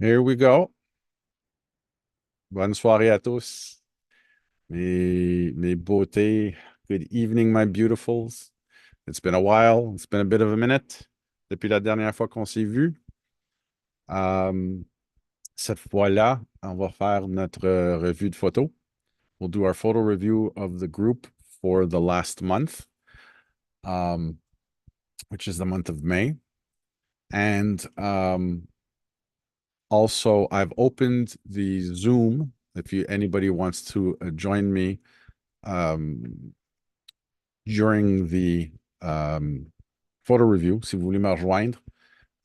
Here we go. Bonne soirée à tous. Mes beautés. Good evening, my beautifuls. It's been a while. It's been a bit of a minute depuis la dernière fois qu'on s'est vu. Euh, cette fois-là, on va faire notre revue de photos. We'll do our photo review of the group for the last month, um, which is the month of May. And also, I've opened the Zoom. If anybody wants to join me um, during the photo review, si vous voulez me rejoindre,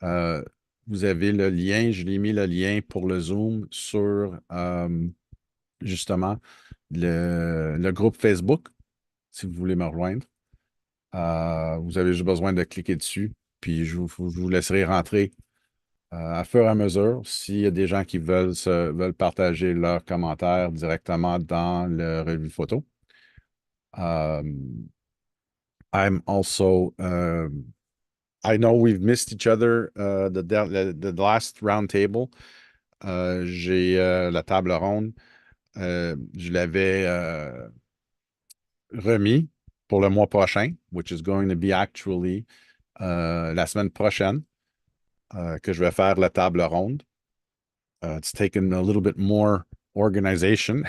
euh, vous avez le lien, je l'ai mis le lien pour le Zoom sur justement le groupe Facebook, si vous voulez me rejoindre. Vous avez juste besoin de cliquer dessus, puis je vous laisserai rentrer à fur et à mesure s'il y a des gens qui veulent partager leurs commentaires directement dans le revue photo. I'm also I know we've missed each other the last round table. J'ai la table ronde. Je l'avais remis pour le mois prochain, which is going to be actually la semaine prochaine que je vais faire la table ronde. It's taken a little bit more organization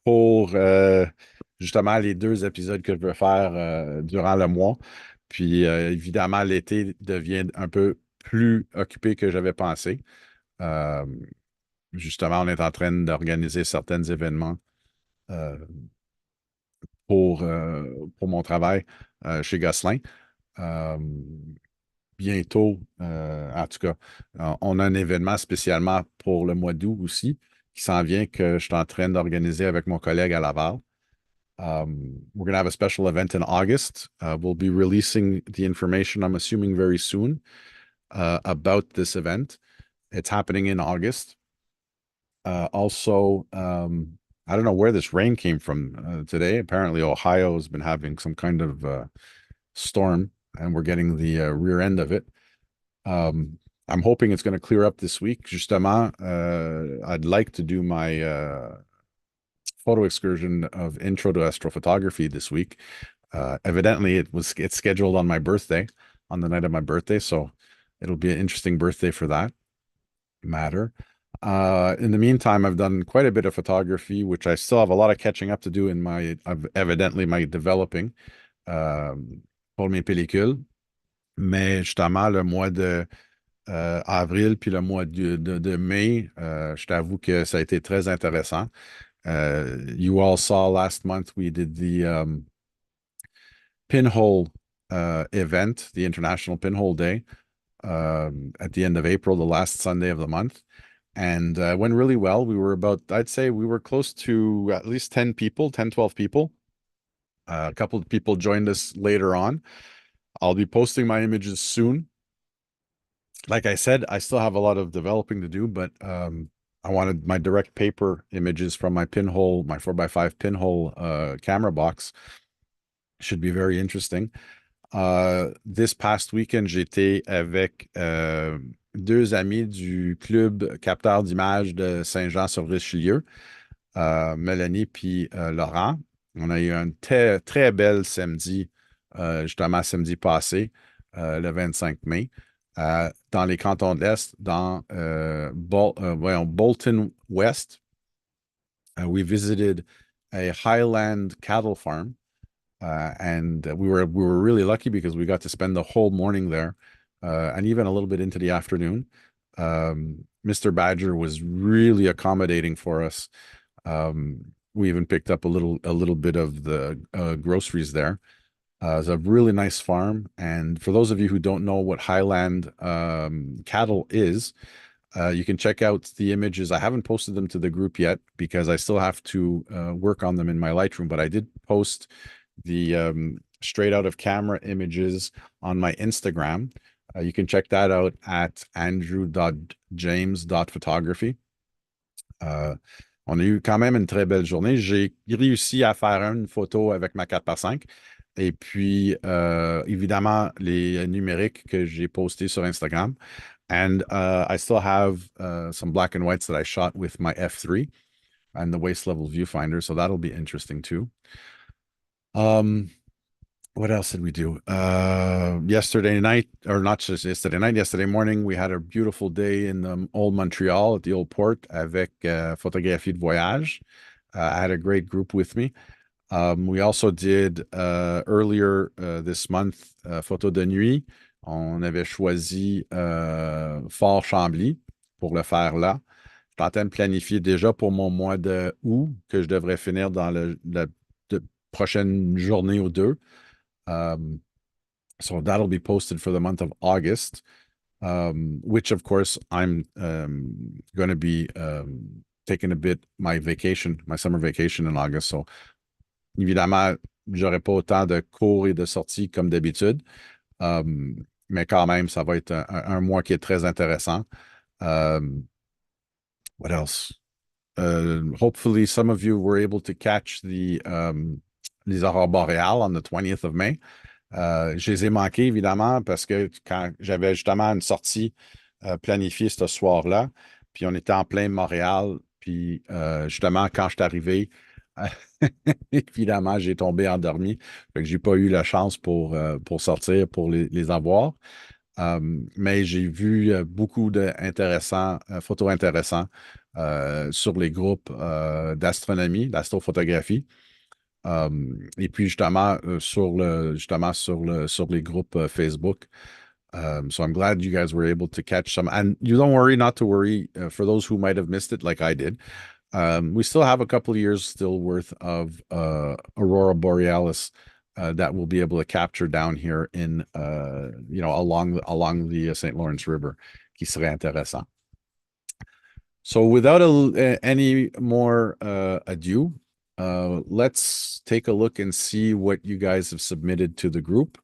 pour justement les deux épisodes que je veux faire durant le mois. Puis évidemment, l'été devient un peu plus occupé que j'avais pensé. Euh, Justement, on est en train d'organiser certains événements euh, pour mon travail chez Gosselin. Euh, Bientôt, en tout cas, on a un événement spécialement pour le mois d'août aussi qui s'en vient que je suis en train d'organiser avec mon collègue à Laval. We're going to have a special event in August. We'll be releasing the information, I'm assuming, very soon about this event. It's happening in August. Also, I don't know where this rain came from today. Apparently, Ohio has been having some kind of storm, and we're getting the rear end of it. I'm hoping it's going to clear up this week. Justement, I'd like to do my photo excursion of intro to astrophotography this week. Evidently, it's scheduled on my birthday, on the night of my birthday, so it'll be an interesting birthday for that matter. In the meantime, I've done quite a bit of photography, which I still have a lot of catching up to do in evidently my developing pour mes pellicules. Mais justement, le mois de avril puis le mois de mai, je t'avoue que ça a été très intéressant. You all saw last month we did the pinhole event, the International Pinhole Day, at the end of April, the last Sunday of the month. And went really well. We were I'd say we were close to at least 10 people, 10, 12 people. A couple of people joined us later on. I'll be posting my images soon. Like I said, I still have a lot of developing to do, but I wanted my direct paper images from my pinhole, my 4x5 pinhole camera box. Should be very interesting. This past weekend, j'étais avec deux amis du club capteur d'images de Saint-Jean-sur-Richelieu, Mélanie puis Laurent. On a eu un très, très bel samedi, justement samedi passé, le 25 mai, dans les cantons de l'Est, dans Bolton West. We visited a Highland cattle farm. And we were really lucky because we got to spend the whole morning there, and even a little bit into the afternoon. Mr. Badger was really accommodating for us. We even picked up a little bit of the groceries there. It's a really nice farm, and for those of you who don't know what Highland cattle is, you can check out the images. I haven't posted them to the group yet because I still have to work on them in my Lightroom, but I did post the straight out of camera images on my Instagram. You can check that out at andrew.james.photography. On a eu quand même une très belle journée. J'ai réussi à faire une photo avec ma 4x5 et puis évidemment les numériques que j'ai postés sur Instagram. And I still have some black and whites that I shot with my F3 and the waist level viewfinder, so that'll be interesting too. Um, what else did we do? Yesterday night, or not just yesterday night, yesterday morning, we had a beautiful day in old Montreal at the old port avec photographie de voyage. I had a great group with me. We also did earlier this month photo de nuit. On avait choisi Fort Chambly pour le faire là. Je suis en train de planifier déjà pour mon mois de août que je devrais finir dans la prochaine journée ou deux. Um, so that'll be posted for the month of August, which of course I'm going to be taking a bit my vacation, my summer vacation in August. So évidemment, j'aurai pas autant de cours et de sorties comme d'habitude, mais quand même, ça va être un mois qui est très intéressant. What else? Hopefully, some of you were able to catch les aurores boréales on the 20th of May. Je les ai manqués, évidemment, parce que quand j'avais justement une sortie planifiée ce soir-là, puis on était en plein Montréal, puis justement, quand je suis arrivé, évidemment, j'ai tombé endormi. Fait que j'ai pas eu la chance pour sortir, pour les avoir. Mais j'ai vu beaucoup d'intéressants, photos intéressants sur les groupes d'astronomie, d'astrophotographie. Et puis sur les groupes Facebook. So I'm glad you guys were able to catch some. And you don't worry, not to worry, for those who might have missed it, like I did. We still have a couple of years still worth of Aurora Borealis that we'll be able to capture down here in along the St. Lawrence River, qui serait intéressant. So without any more ado, let's take a look and see what you guys have submitted to the group.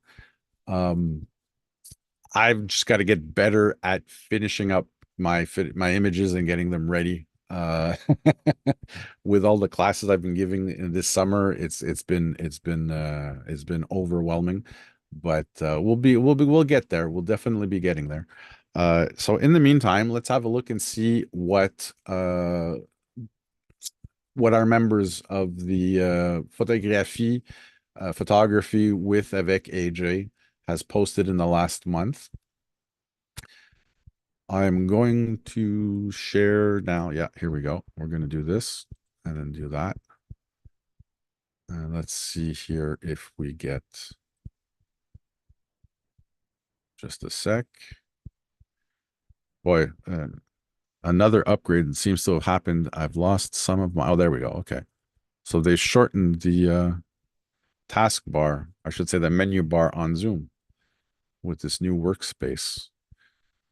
I've just got to get better at finishing up my images and getting them ready. With all the classes I've been giving in this summer, it's been overwhelming, but we'll get there. We'll definitely be getting there. So in the meantime, let's have a look and see what our members of the photography with avec AJ has posted in the last month. I'm going to share now. Yeah, here we go. We're going to do this and then do that. And let's see here if we get just a sec. Boy, another upgrade seems to have happened. I've lost some of my, oh, there we go. Okay. So they shortened the taskbar, I should say the menu bar on Zoom with this new workspace.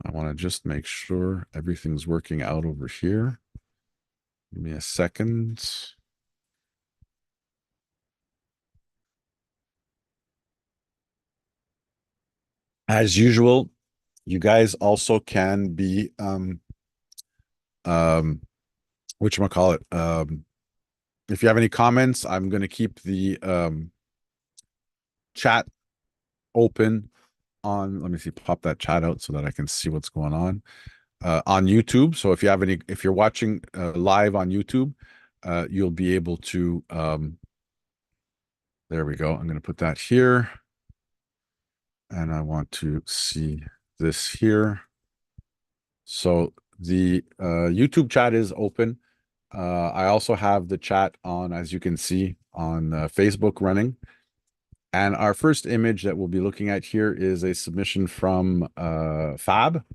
I want to just make sure everything's working out over here. Give me a second. As usual, you guys also can be whatchamacallit, if you have any comments, I'm going to keep the chat open on, let me see, pop that chat out so that I can see what's going on YouTube. So if you're watching live on YouTube, you'll be able to, there we go. I'm going to put that here. And I want to see this here. So the YouTube chat is open. I also have the chat on, as you can see, on Facebook running. And our first image that we'll be looking at here is a submission from Fab.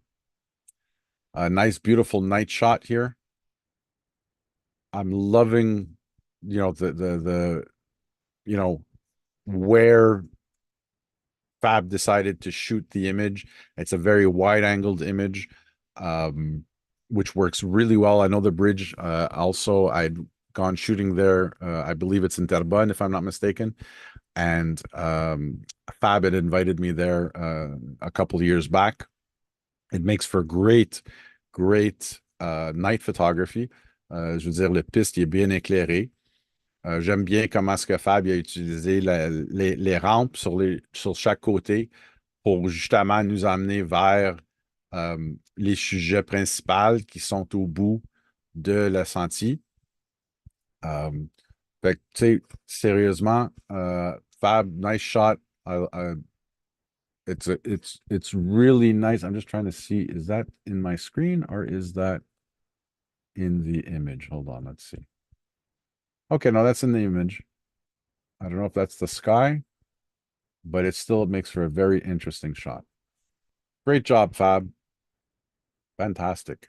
A nice, beautiful night shot here. I'm loving, where Fab decided to shoot the image. It's a very wide-angled image, which works really well. I know the bridge. Also, I'd gone shooting there. I believe it's in Terrebonne, if I'm not mistaken. And Fab had invited me there a couple of years back. It makes for great night photography. Je veux dire, le piste il est bien éclairé. J'aime bien comment est-ce que Fab a utilisé les rampes sur chaque côté pour justement nous amener vers les sujets principaux qui sont au bout de la sentier. Euh, Fait que, tu sais, sérieusement, Fab, nice shot. It's really nice. I'm just trying to see, is that in my screen or is that in the image? Hold on, let's see. Okay, no, that's in the image. I don't know if that's the sky, but it still makes for a very interesting shot. Great job, Fab. Fantastic.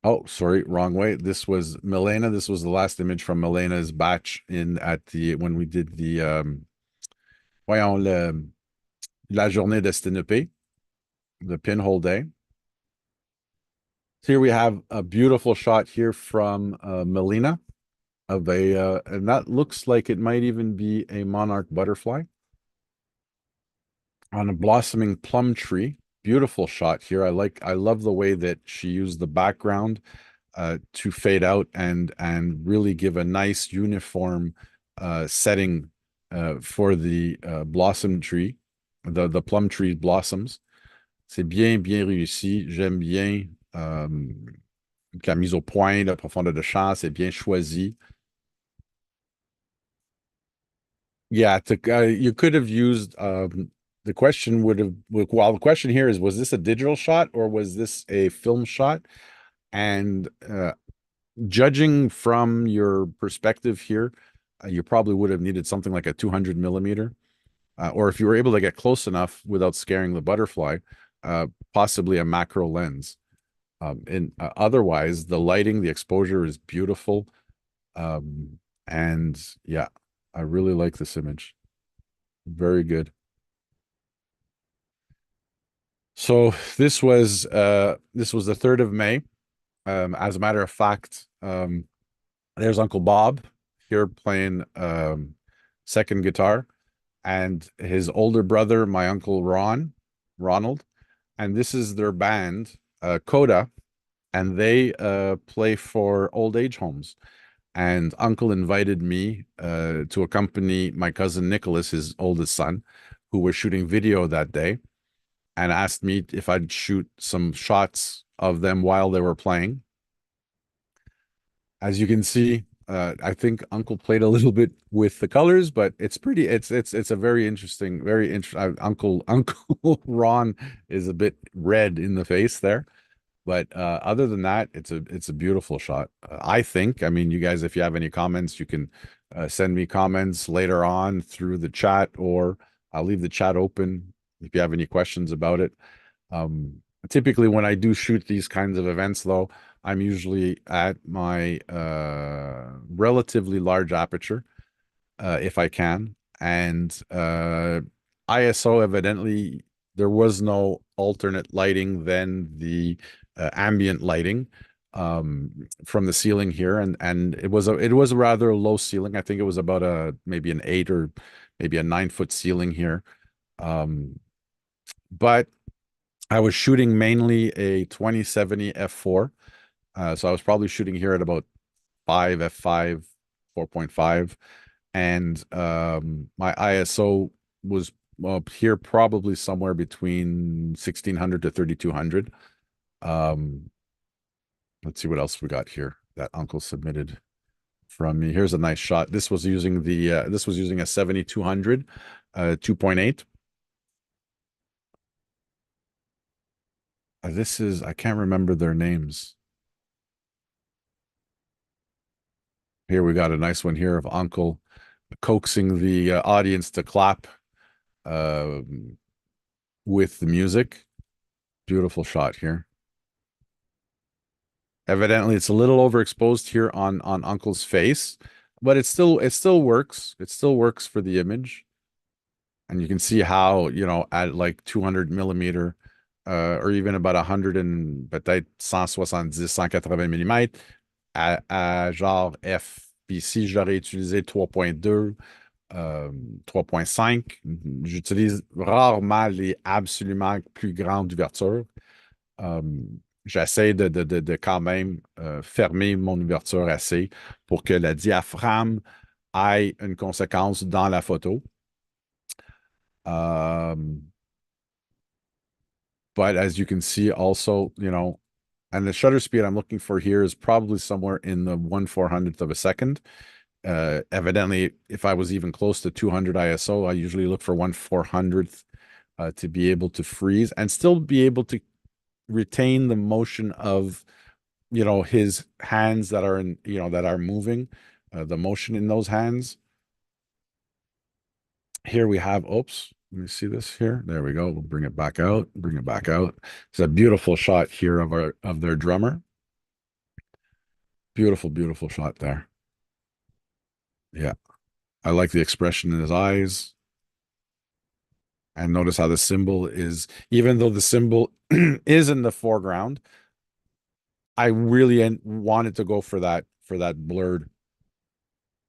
Oh, sorry, wrong way. This was Milena. This was the last image from Milena's batch in at the when we did the voyons la journée de Stenopé, the pinhole day. Here we have a beautiful shot here from Melina of and that looks like it might even be a monarch butterfly on a blossoming plum tree. Beautiful shot here. I love the way that she used the background to fade out and really give a nice uniform setting for the blossom tree, the plum tree blossoms. C'est bien, bien réussi. J'aime bien la mise au point, la profondeur de champ, c'est bien choisi. Yeah, you could have used the question would have well, the question here is, was this a digital shot or was this a film shot? And judging from your perspective here, you probably would have needed something like a 200 millimeter, or if you were able to get close enough without scaring the butterfly, possibly a macro lens. And otherwise, the lighting, the exposure is beautiful. And yeah, I really like this image. Very good. So this was the 3rd of May. As a matter of fact, there's Uncle Bob here playing second guitar, and his older brother, my uncle Ronald, and this is their band, Coda, and they play for old age homes. And Uncle invited me to accompany my cousin Nicholas, his oldest son, who was shooting video that day, and asked me if I'd shoot some shots of them while they were playing. As you can see, I think Uncle played a little bit with the colors, but it's pretty. It's a very interesting, very interesting. Uncle Ron is a bit red in the face there, but other than that, it's a beautiful shot. I think. I mean, you guys, if you have any comments, you can send me comments later on through the chat, or I'll leave the chat open if you have any questions about it. Typically, when I do shoot these kinds of events, though, I'm usually at my relatively large aperture, if I can. And ISO, evidently, there was no alternate lighting than the ambient lighting from the ceiling here, and it was a rather low ceiling. I think it was about maybe an 8 or maybe a 9 foot ceiling here. But I was shooting mainly a 2070 f4. So I was probably shooting here at about 5 f5, 4.5. And my ISO was up here probably somewhere between 1600 to 3200. Um, let's see what else we got here that Uncle submitted from me. Here's a nice shot. This was using a 7200 2.8. I can't remember their names. Here we got a nice one here of Uncle coaxing the audience to clap uh, with the music. Beautiful shot here. Evidently, it's a little overexposed here on Uncle's face, but it still works. It still works for the image. And you can see how, at like 200 millimeter, or even about 100 and peut-être 170, 180 millimètres à genre F. Puis si j'aurais utilisé 3.2, 3.5, j'utilise rarement les absolument plus grandes ouvertures. J'essaie de quand même fermer mon ouverture assez pour que le diaphragme ait une conséquence dans la photo. But as you can see also, and the shutter speed I'm looking for here is probably somewhere in the 1/400th of a second. Evidently, if I was even close to 200 ISO, I usually look for 1/400th to be able to freeze and still be able to retain the motion of, his hands that are that are moving, the motion in those hands. Here we have, oops, let me see this here. There we go. We'll bring it back out, bring it back out. It's a beautiful shot here of their drummer. Beautiful, beautiful shot there. Yeah. I like the expression in his eyes. And notice how the symbol is, even though the symbol is in the foreground, I really wanted to go for that blurred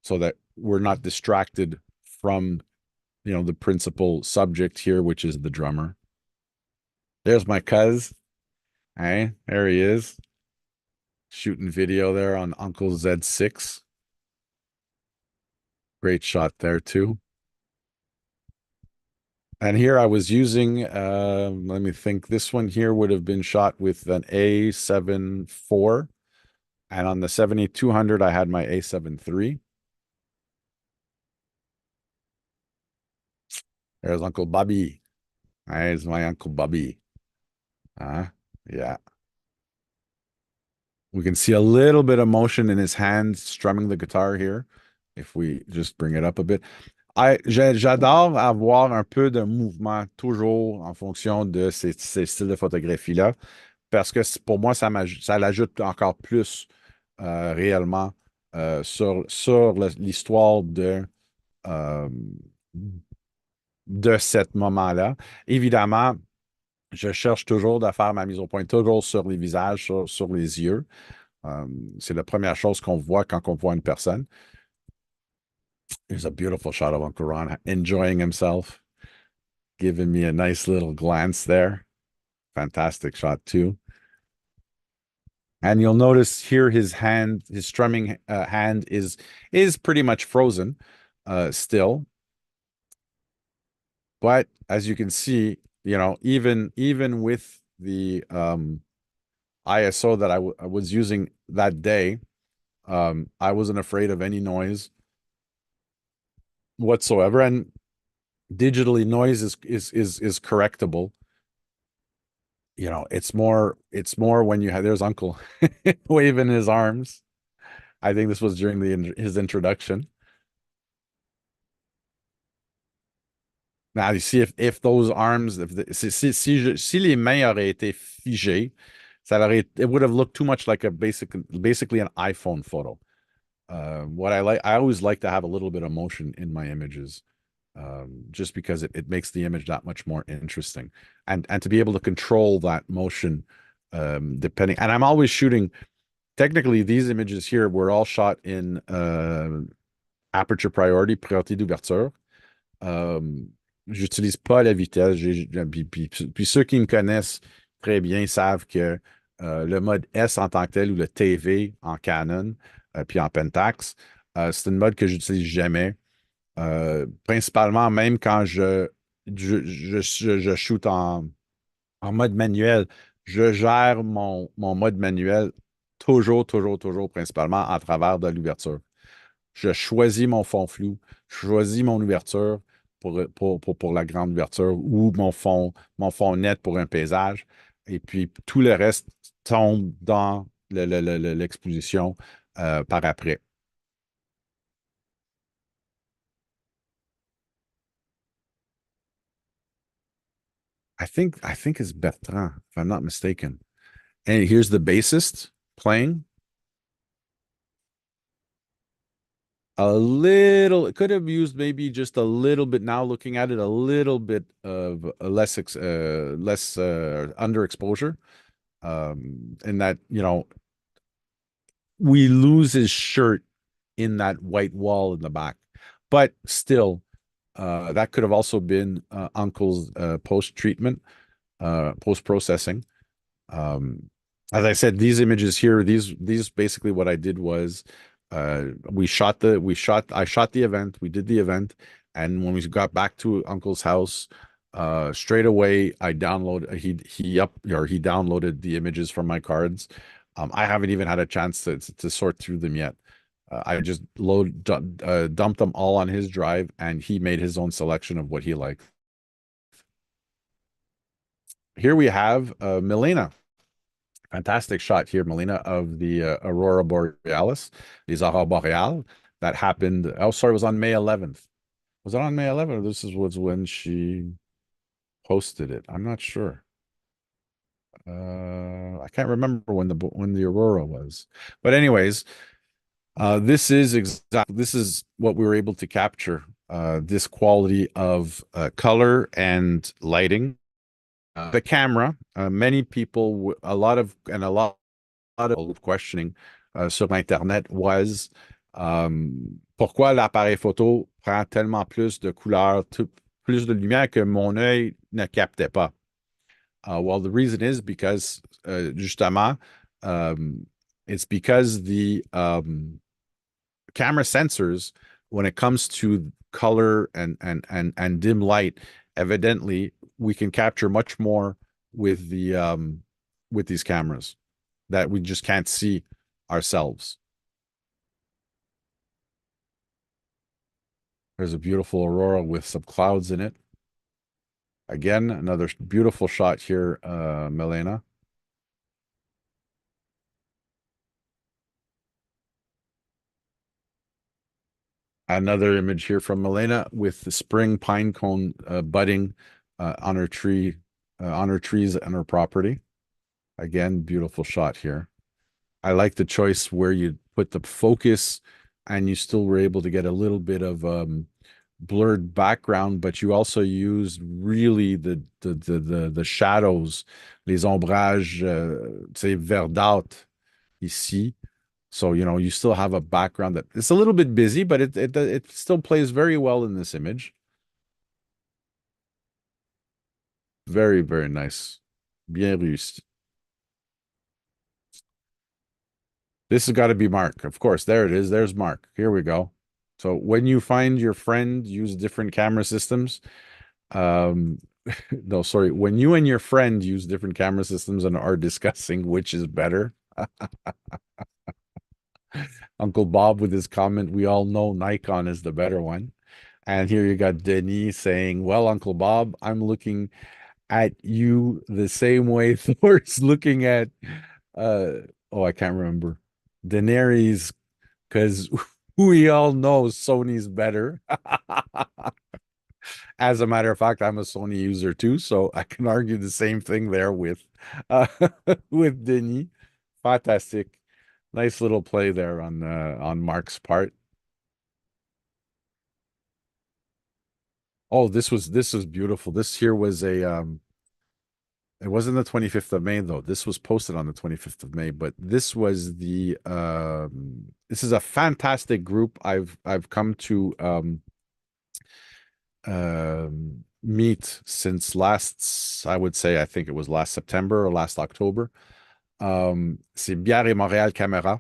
so that we're not distracted from, the principal subject here, which is the drummer. There's my cuz. Hey, there he is. Shooting video there on Uncle Z6. Great shot there too. And here I was using, let me think, this one here would have been shot with an A7 IV. And on the 7200, I had my A7 III. There's Uncle Bobby. There's my Uncle Bobby. Yeah. We can see a little bit of motion in his hand strumming the guitar here. If we just bring it up a bit. J'adore avoir un peu de mouvement toujours en fonction de ces styles de photographie-là, parce que pour moi, ça l'ajoute encore plus réellement sur l'histoire euh, de ce moment-là. Évidemment, je cherche toujours de faire ma mise au point, toujours sur les visages, sur les yeux. C'est la première chose qu'on voit quand on voit une personne. Here's a beautiful shot of Uncle Ron enjoying himself, giving me a nice little glance there. Fantastic shot too. And you'll notice here his strumming hand is pretty much frozen still. But as you can see, even with the ISO that I was using that day, I wasn't afraid of any noise whatsoever. And digitally, noise is correctable. It's more when there's Uncle waving his arms. I think this was during his introduction. Now you see if those arms, si les mains auraient été figées, it would have looked too much like basically an iPhone photo. I always like to have a little bit of motion in my images, just because it makes the image that much more interesting, and to be able to control that motion, depending. And I'm always shooting. Technically, these images here were all shot in aperture priority d'ouverture. J'utilise pas la vitesse. Puis ceux qui me connaissent très bien savent que le mode S en tant que tel ou le TV en Canon, puis en Pentax, c'est une mode que j'utilise jamais. Principalement, même quand je shoot en mode manuel, je gère mon mode manuel toujours, toujours, toujours, principalement à travers de l'ouverture. Je choisis mon fond flou, je choisis mon ouverture pour la grande ouverture ou mon fond net pour un paysage. Et puis tout le reste tombe dans l'exposition par après. I think it's Bertrand, if I'm not mistaken. And here's the bassist playing. It could have used maybe just a little bit, now looking at it, a little bit of less underexposure. In that, we lose his shirt in that white wall in the back. But still, that could have also been Uncle's post-treatment, post-processing. As I said, these images here, these basically what I did was I shot the event, we did the event, and when we got back to Uncle's house, Straight away, I download he downloaded the images from my cards. I haven't even had a chance to sort through them yet. I just dumped them all on his drive, and he made his own selection of what he liked. Here we have Milena. Fantastic shot here, Melina, of the Aurora Borealis, les aurores boreales, that happened. Oh, sorry, it was on May 11th. Was it on May 11th? Or was when she posted it. I'm not sure. I can't remember when the Aurora was. But anyways, this is what we were able to capture. This quality of color and lighting. The camera, many people, a lot of questioning sur Internet was pourquoi l'appareil photo prend tellement plus de couleurs, plus de lumière que mon œil ne captait pas. Well, the reason is because justement, it's because the camera sensors, when it comes to color and dim light, evidently we can capture much more with these cameras that we just can't see ourselves. There's a beautiful aurora with some clouds in it. Again, another beautiful shot here, Milena. Another image here from Milena with the spring pine cone budding on her on her trees and her property. Again, beautiful shot here. I like the choice where you put the focus and you still were able to get a little bit of blurred background, but you also used really the shadows, les ombrages, verdâtres ici. So, you still have a background that it's a little bit busy, but it still plays very well in this image. Very, very nice. Bien réussi. This has got to be Mark. Of course, there it is. There's Mark. Here we go. So when you find your friend use different camera systems, um, no, sorry, when you and your friend use different camera systems and are discussing which is better, Uncle Bob with his comment, we all know Nikon is the better one. And here you got Denis saying, well, Uncle Bob, I'm looking at you the same way Thor's looking at uh I can't remember. Daenerys, because we all know Sony's better. As a matter of fact, I'm a Sony user too, so I can argue the same thing there uh, with Denis. Fantastic. Nice little play there on Mark's part. Oh, this was beautiful. This here was a it wasn't the 25th of May though. This was posted on the 25th of May, but this is a fantastic group I've come to meet since I would say I think it was last September or last October. C'est Bière et Montréal Camera.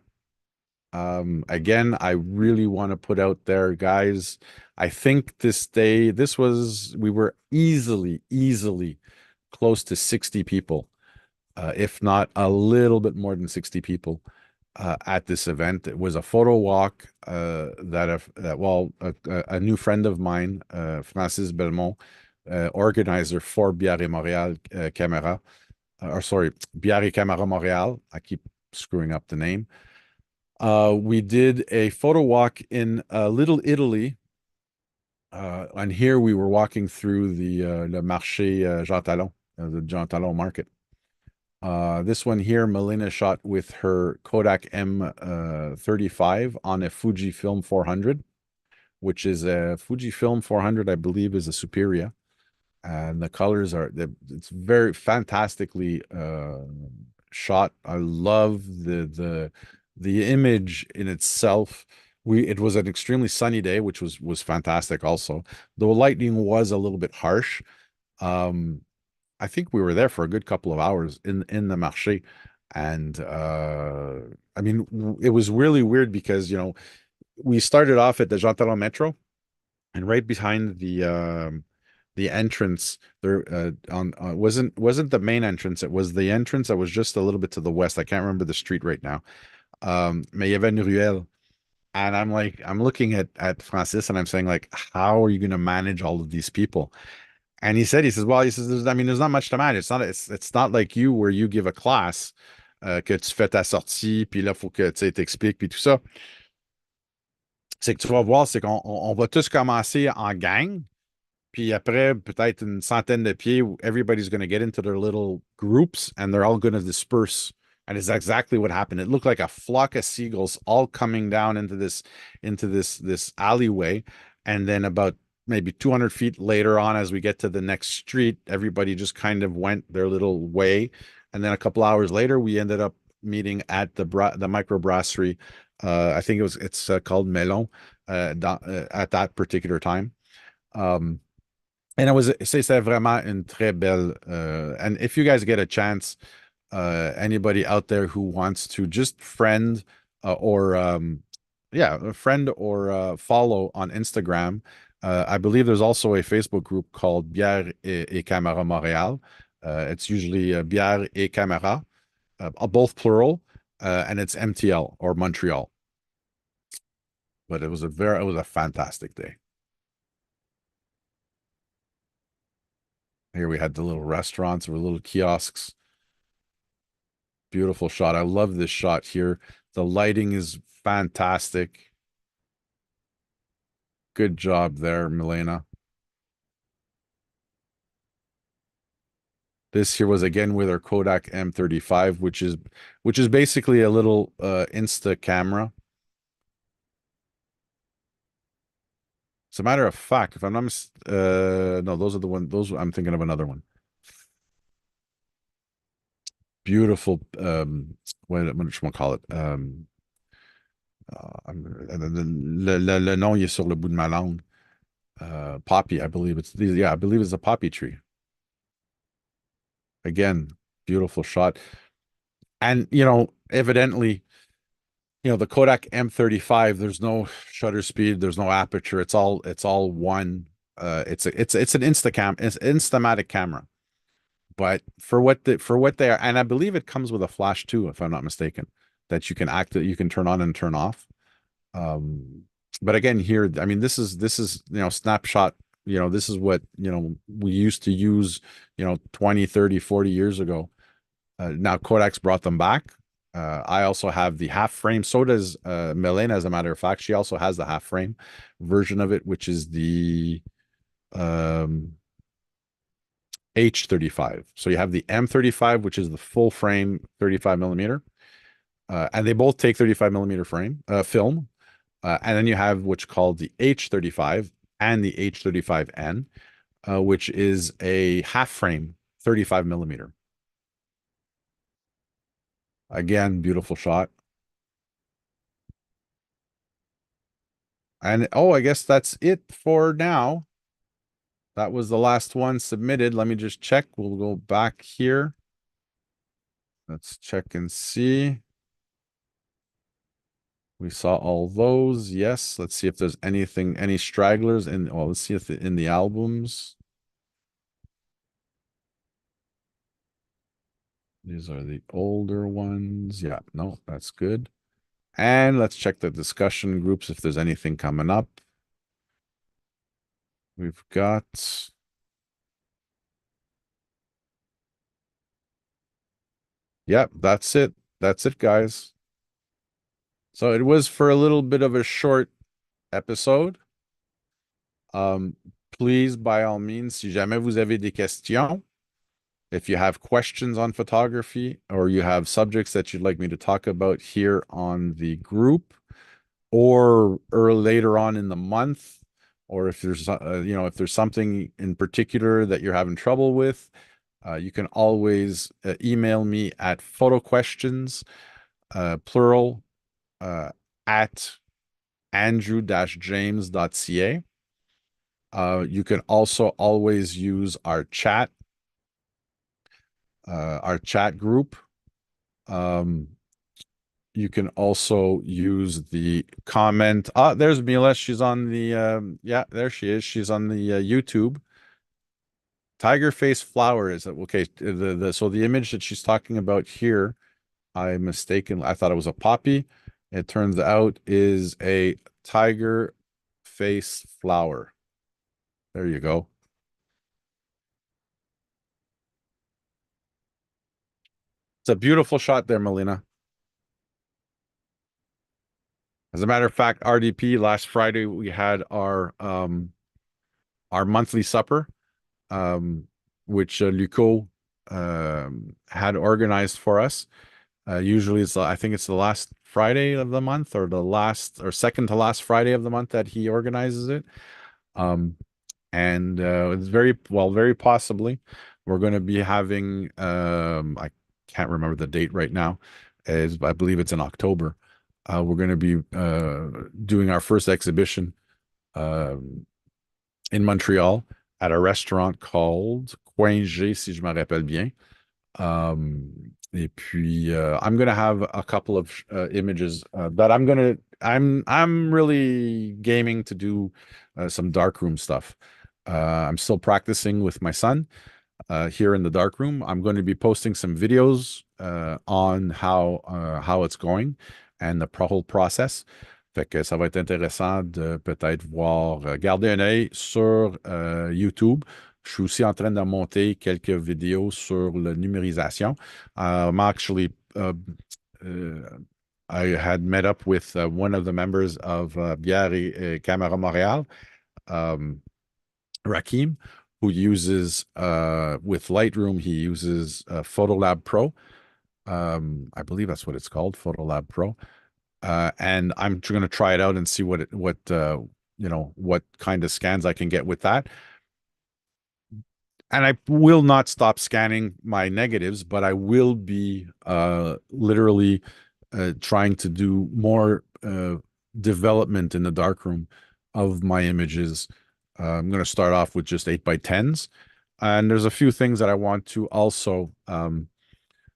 Again, I really want to put out there, guys. I think we were easily close to 60 people, if not a little bit more than 60 people at this event. It was a photo walk a new friend of mine, Francis Belmont, organizer for Bière et Montréal Camera, or sorry, Bière et Camera Montréal. I keep screwing up the name. We did a photo walk in Little Italy. And here we were walking through the Le Marché Jean Talon, the Jean Talon market. This one here, Melina shot with her Kodak M35 on a Fujifilm 400, which is a Fujifilm 400, I believe, is a Superia. And the colors it's very fantastically shot. I love the image in itself. It was an extremely sunny day, which was fantastic also. The lightning was a little bit harsh. I think we were there for a good couple of hours in the marché. And I mean, it was really weird because, we started off at the Jean Talon Metro, and right behind the entrance there wasn't the main entrance. It was the entrance that was just a little bit to the west. I can't remember the street right now. Mais il y avait une ruelle. And I'm like, I'm looking at Francis and I'm saying, like, how are you going to manage all of these people? And he says, well, he says, I mean, there's not much to manage. It's not like you where you give a class, que tu fais ta sortie, puis là, faut que tu sais, t'expliques, puis tout ça. C'est que tu vas voir, c'est qu'on va tous commencer en gang, puis après, peut-être une centaine de pieds, everybody's going to get into their little groups and they're all going to disperse. And it's exactly what happened. It looked like a flock of seagulls all coming down into this alleyway. And then about maybe 200 feet later on, as we get to the next street, everybody just kind of went their little way. And then a couple hours later, we ended up meeting at the microbrasserie. I think it's called Melon at that particular time. Um, and c'est vraiment une très belle, and if you guys get a chance, anybody out there who wants to just friend or yeah, a friend or follow on Instagram, I believe there's also a Facebook group called Bière et Caméra Montréal. It's usually Bière et Caméra, both plural, and it's MTL or Montreal. But it was a fantastic day. Here we had the little restaurants or little kiosks. Beautiful shot. I love this shot here. The lighting is fantastic. Good job there, Milena. This here was again with our Kodak M35, which is basically a little Insta camera. As a matter of fact, if I'm not no, those are the one. Those I'm thinking of another one. Beautiful. What should I call it? Le nom il est sur le bout de ma langue. Poppy, I believe I believe it's a poppy tree. Again, beautiful shot. And evidently, the Kodak M35, there's no shutter speed, there's no aperture. It's all one. It's an Instamatic camera. But for what they are, and I believe it comes with a flash too, if I'm not mistaken, that you can turn on and turn off. But again, here, I mean, this is snapshot. This is what we used to use 20, 30, 40 years ago. Now Kodak's brought them back. I also have the half frame. So does Milena, as a matter of fact. She also has the half frame version of it, which is the H35. So you have the M35, which is the full frame 35 millimeter. And they both take 35 millimeter film. And then you have what's called the H35 and the H35N, which is a half frame 35 millimeter. Again, beautiful shot. And I guess that's it for now. That was the last one submitted. Let me just check. We'll go back here. Let's check and see. We saw all those. Yes. Let's see if there's any stragglers in. Well, let's see if in the albums. These are the older ones. Yeah, no, that's good. And let's check the discussion groups if there's anything coming up. We've got. Yep, that's it. That's it, guys. So it was for a little bit of a short episode. Please, by all means, si jamais vous avez des questions, if you have questions on photography or you have subjects that you'd like me to talk about here on the group or later on in the month, or if there's if there's something in particular that you're having trouble with, you can always email me at photoquestions, plural, at andrew-james.ca. You can also always use our chat group. You can also use the comment. There's Mila. She's on the yeah, there she is. She's on the YouTube. Tiger face flower is okay. So the image that she's talking about here, I mistaken. I thought it was a poppy. It turns out is a tiger face flower. There you go. It's a beautiful shot there, Melina. As a matter of fact, RDP last Friday we had our monthly supper, um, which Luco had organized for us. Usually it's I think it's the last Friday of the month or the last or second to last Friday of the month that he organizes it. Um, and it's very possibly we're going to be having I can't remember the date right now. Is I believe it's in October. We're going to be doing our first exhibition um in Montreal at a restaurant called Coin G, si je me rappelle bien. Et puis I'm gonna have a couple of images that I'm really gaming to do some darkroom stuff. I'm still practicing with my son here in the dark room. I'm going to be posting some videos on how it's going and the whole process. Fait que ça va être intéressant de peut-être voir, garder un œil sur YouTube. Je suis aussi en train de monter quelques vidéos sur la numérisation. I'm actually, I had met up with one of the members of Bière et Caméra Montréal, um, Rakim, who uses with Lightroom, he uses Photolab Pro. I believe that's what it's called, Photolab Pro. And I'm going to try it out and see what kind of scans I can get with that. And I will not stop scanning my negatives, but I will be literally trying to do more development in the darkroom of my images. I'm going to start off with just 8x10s. And there's a few things that I want to also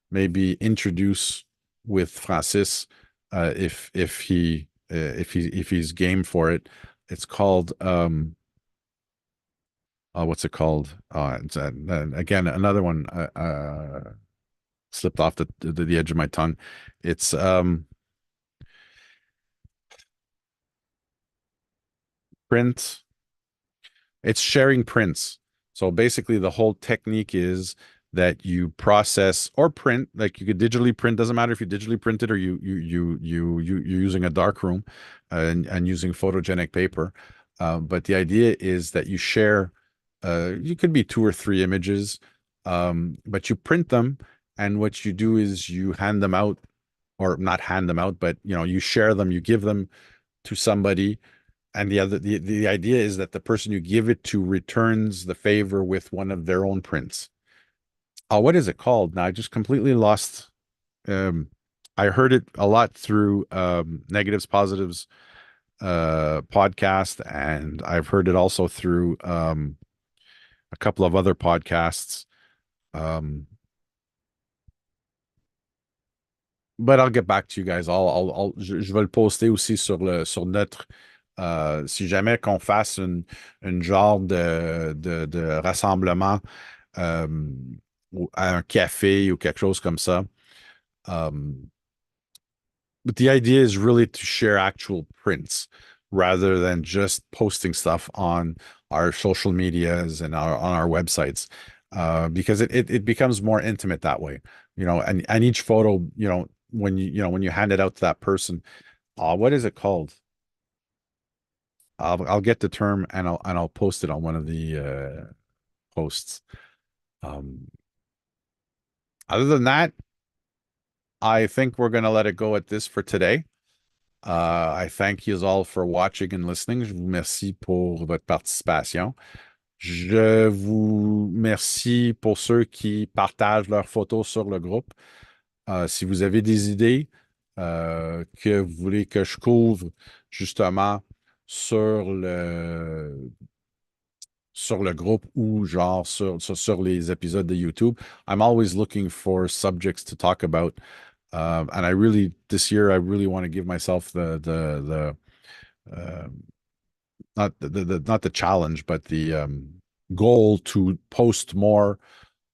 maybe introduce with Francis if he's game for it. It's called what's it called? It's, again, another one slipped off the edge of my tongue. It's print. It's sharing prints. So basically, the whole technique is that you process or print, like you could digitally print. Doesn't matter if you digitally print it or you're using a dark room and using photogenic paper. But the idea is that you share. You could be two or three images, but you print them, and what you do is you hand them out, or not hand them out, but you share them. You give them to somebody and the idea is that the person you give it to returns the favor with one of their own prints. Oh, what is it called? Now I just completely lost. Um, I heard it a lot through Negatives Positives podcast, and I've heard it also through a couple of other podcasts. Um, but I'll get back to you guys. Je vais le poster aussi sur notre si jamais qu'on fasse une genre de rassemblement à un café ou quelque chose comme ça. Um, but the idea is really to share actual prints rather than just posting stuff on our social medias and on our websites. Because it becomes more intimate that way, and each photo, when you hand it out to that person, what is it called? I'll get the term and I'll post it on one of the posts. Um, Other than that, I think we're gonna let it go at this for today. I thank you all for watching and listening. Je vous remercie pour votre participation. Je vous remercie pour ceux qui partagent leurs photos sur le groupe. Si vous avez des idées que vous voulez que je couvre justement sur le groupe ou genre sur les épisodes de YouTube, I'm always looking for subjects to talk about. And this year, I really want to give myself the not the challenge, but goal to post more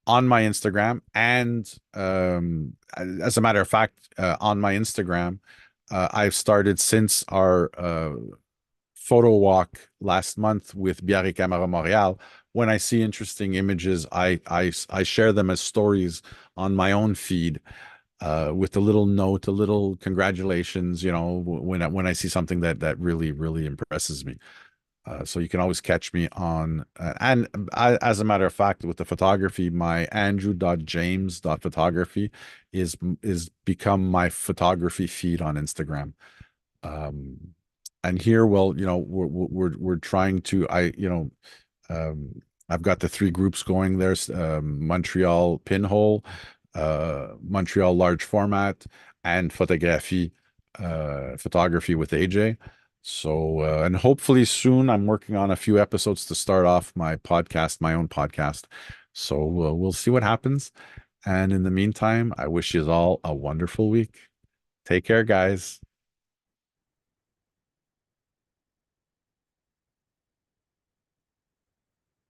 on my Instagram. And as a matter of fact, on my Instagram, I've started since our photo walk last month with Biarri Camera Montreal. When I see interesting images, I share them as stories on my own feed, with a little note, a little congratulations, when I see something that really impresses me. So you can always catch me on, and as a matter of fact, with the photography, my andrew.james.photography is become my photography feed on Instagram. Um, and here, well, we're trying to, um, I've got the three groups going. There's Montreal Pinhole, Montreal Large Format, and photography with AJ. So, and hopefully soon, I'm working on a few episodes to start off my podcast, my own podcast. So we'll see what happens. And in the meantime, I wish you all a wonderful week. Take care, guys.